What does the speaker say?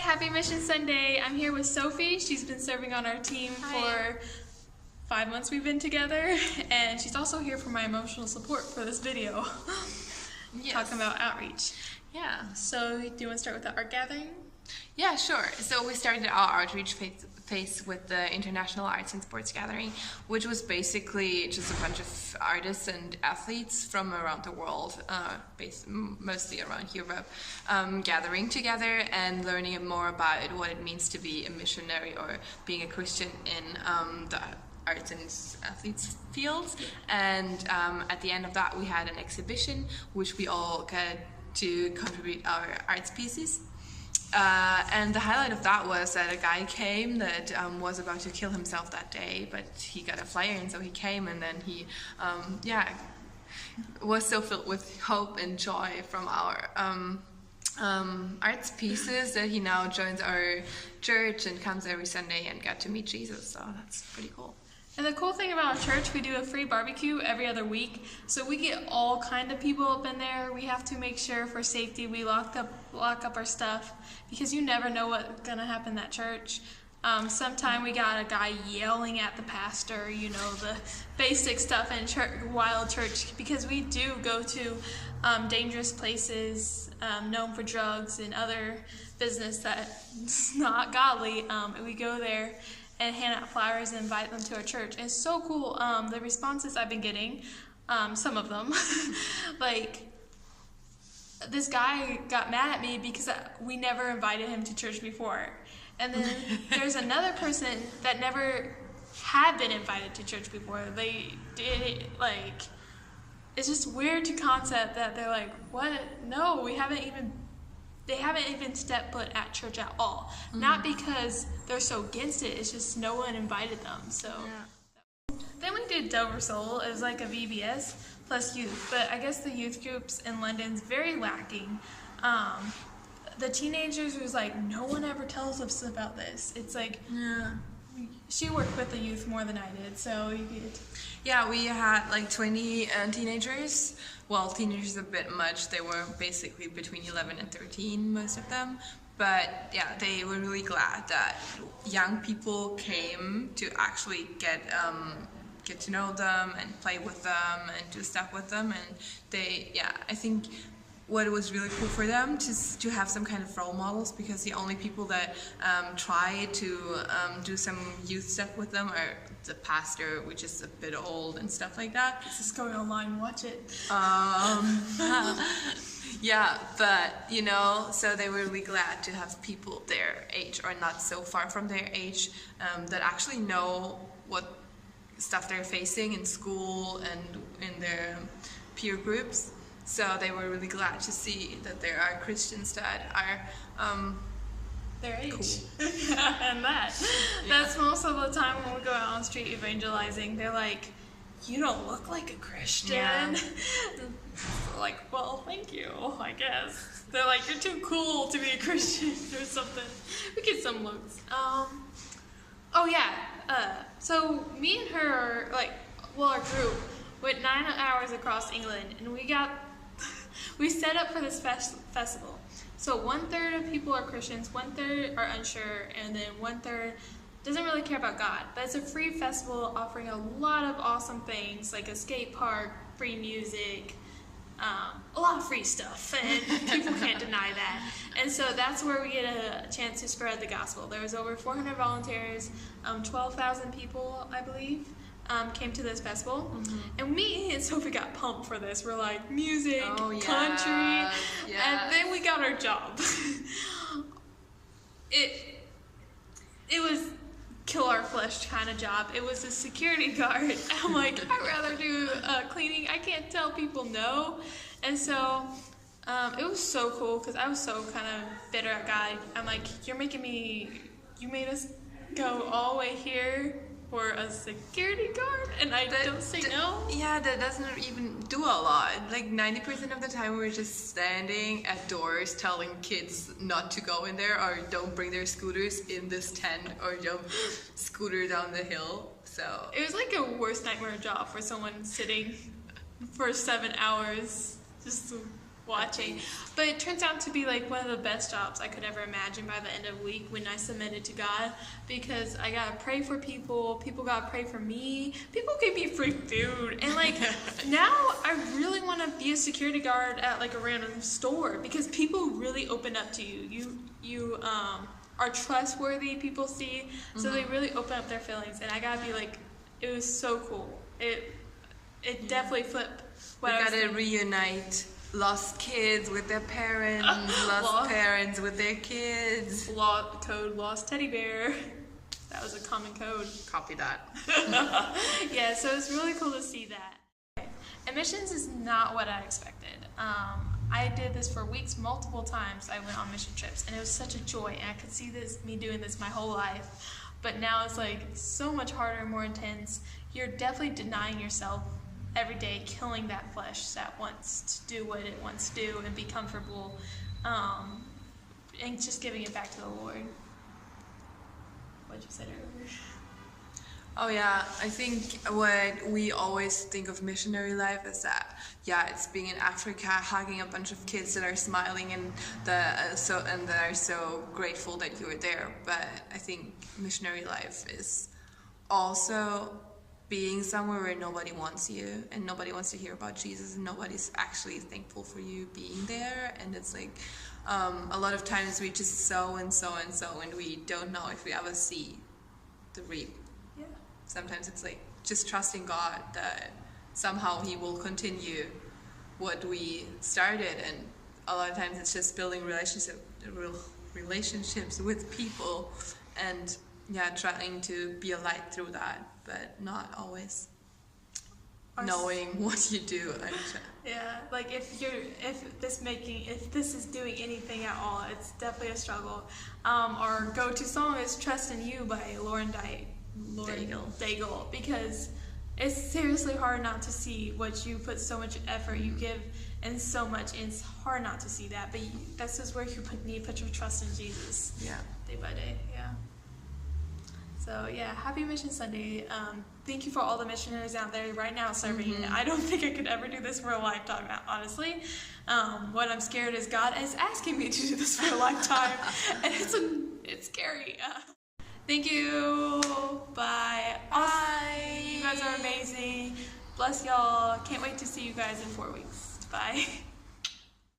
happy Mission Sunday. I'm here with Sophie. She's been serving on our team for 5 months we've been together, and she's also here for my emotional support for this video. Yes. Talking about outreach. Yeah. So do you want to start with the art gathering? Yeah, sure. So we started our outreach phase with the International Arts and Sports Gathering, which was basically just a bunch of artists and athletes from around the world, mostly around Europe, gathering together and learning more about what it means to be a missionary or being a Christian in the arts and athletes fields. And at the end of that, we had an exhibition, which we all got to contribute our arts pieces. And the highlight of that was that a guy came that was about to kill himself that day, but he got a flyer, and so he came, and then he, was so filled with hope and joy from our arts pieces that he now joins our church and comes every Sunday and got to meet Jesus. So that's pretty cool. And the cool thing about our church, we do a free barbecue every other week. So we get all kind of people up in there. We have to make sure for safety we lock up our stuff, because you never know what's going to happen at church. Sometime we got a guy yelling at the pastor, you know, the basic stuff in church, wild church, because we do go to dangerous places known for drugs and other business that's not godly. And we go there and hand out flowers and invite them to our church. And it's so cool. The responses I've been getting, some of them, like this guy got mad at me because we never invited him to church before. And then there's another person that never had been invited to church before. They did it, like, it's just weird to concept that they're like, what? No, they haven't even stepped foot at church at all. Mm-hmm. Not because they're so against it, it's just no one invited them. So Then we did Dover Soul. It was like a VBS plus youth, but I guess the youth groups in London's very lacking. The teenagers was like, no one ever tells us about this. It's like, she worked with the youth more than I did, so you could. Yeah, we had like 20 teenagers. Well, teenagers a bit much. They were basically between 11 and 13, most of them. But yeah, they were really glad that young people came to actually get to know them and play with them and do stuff with them. And I think what was really cool for them to have some kind of role models, because the only people that try to do some youth stuff with them are the pastor, which is a bit old and stuff like that. Just go online, watch it. Yeah, but you know, so they were really glad to have people their age or not so far from their age that actually know what stuff they're facing in school and in their peer groups. So they were really glad to see that there are Christians that are their age. Cool. And that's most of the time when we go out on the street evangelizing, they're like, you don't look like a Christian. Yeah. Like, well, thank you, I guess. They're like, you're too cool to be a Christian or something. We get some looks. So me and her are, our group went 9 hours across England, and we set up for this festival. So 1/3 of people are Christians, 1/3 are unsure, and then 1/3 doesn't really care about God. But it's a free festival offering a lot of awesome things, like a skate park, free music, a lot of free stuff, and people can't deny that. And so that's where we get a chance to spread the gospel. There was over 400 volunteers, 12,000 people, I believe, came to this festival. Mm-hmm. And me and Sophie got pumped for this. We're like, music, country, and then we got our job. It was kill our flesh kind of job. It was a security guard. I'm like, I'd rather do cleaning. I can't tell people no. And so it was so cool, because I was so kind of bitter at God. I'm like, you made us go all the way here for a security guard, and I don't say no? Yeah, that doesn't even do a lot. Like 90% of the time we're just standing at doors telling kids not to go in there, or don't bring their scooters in this tent, or don't scooter down the hill. So it was like a worst nightmare job for someone sitting for 7 hours just watching. But it turns out to be like one of the best jobs I could ever imagine by the end of the week when I submitted to God, because I gotta pray for people gotta pray for me, people give me free food, and like now I really want to be a security guard at like a random store, because people really open up to you. You are trustworthy, people see, so they really open up their feelings, and I gotta be like, it was so cool. It definitely flipped what I was gotta thinking. reunite lost kids with their parents, lost parents with their kids. Lost teddy bear. That was a common code. Copy that. Yeah, so it's really cool to see that. Okay. Admissions is not what I expected. I did this for weeks, multiple times. I went on mission trips, and it was such a joy, and I could see me doing this my whole life. But now it's like so much harder and more intense. You're definitely denying yourself every day, killing that flesh that wants to do what it wants to do and be comfortable, and just giving it back to the Lord. What you said earlier. Oh yeah, I think what we always think of missionary life is that, yeah, it's being in Africa, hugging a bunch of kids that are smiling and that are so grateful that you were there. But I think missionary life is also being somewhere where nobody wants you and nobody wants to hear about Jesus and nobody's actually thankful for you being there. And it's like a lot of times we just sow and sow and sow, and we don't know if we ever see the reap. Yeah. Sometimes it's like just trusting God that somehow He will continue what we started, and a lot of times it's just building relationships with people, and yeah, trying to be a light through that, but not always knowing what you do. Yeah, like if this is doing anything at all, it's definitely a struggle. Our go-to song is "Trust in You" by Lauren Daigle, because it's seriously hard not to see what you put so much effort, you give, and so much, and it's hard not to see that. But that's just where you need to put your trust in Jesus. Yeah. Day by day. Yeah. So yeah, happy Mission Sunday. Thank you for all the missionaries out there right now serving. I don't think I could ever do this for a lifetime, honestly. What I'm scared is God is asking me to do this for a lifetime, and it's scary. Thank you. Bye. Bye. You guys are amazing. Bless y'all. Can't wait to see you guys in 4 weeks. Bye.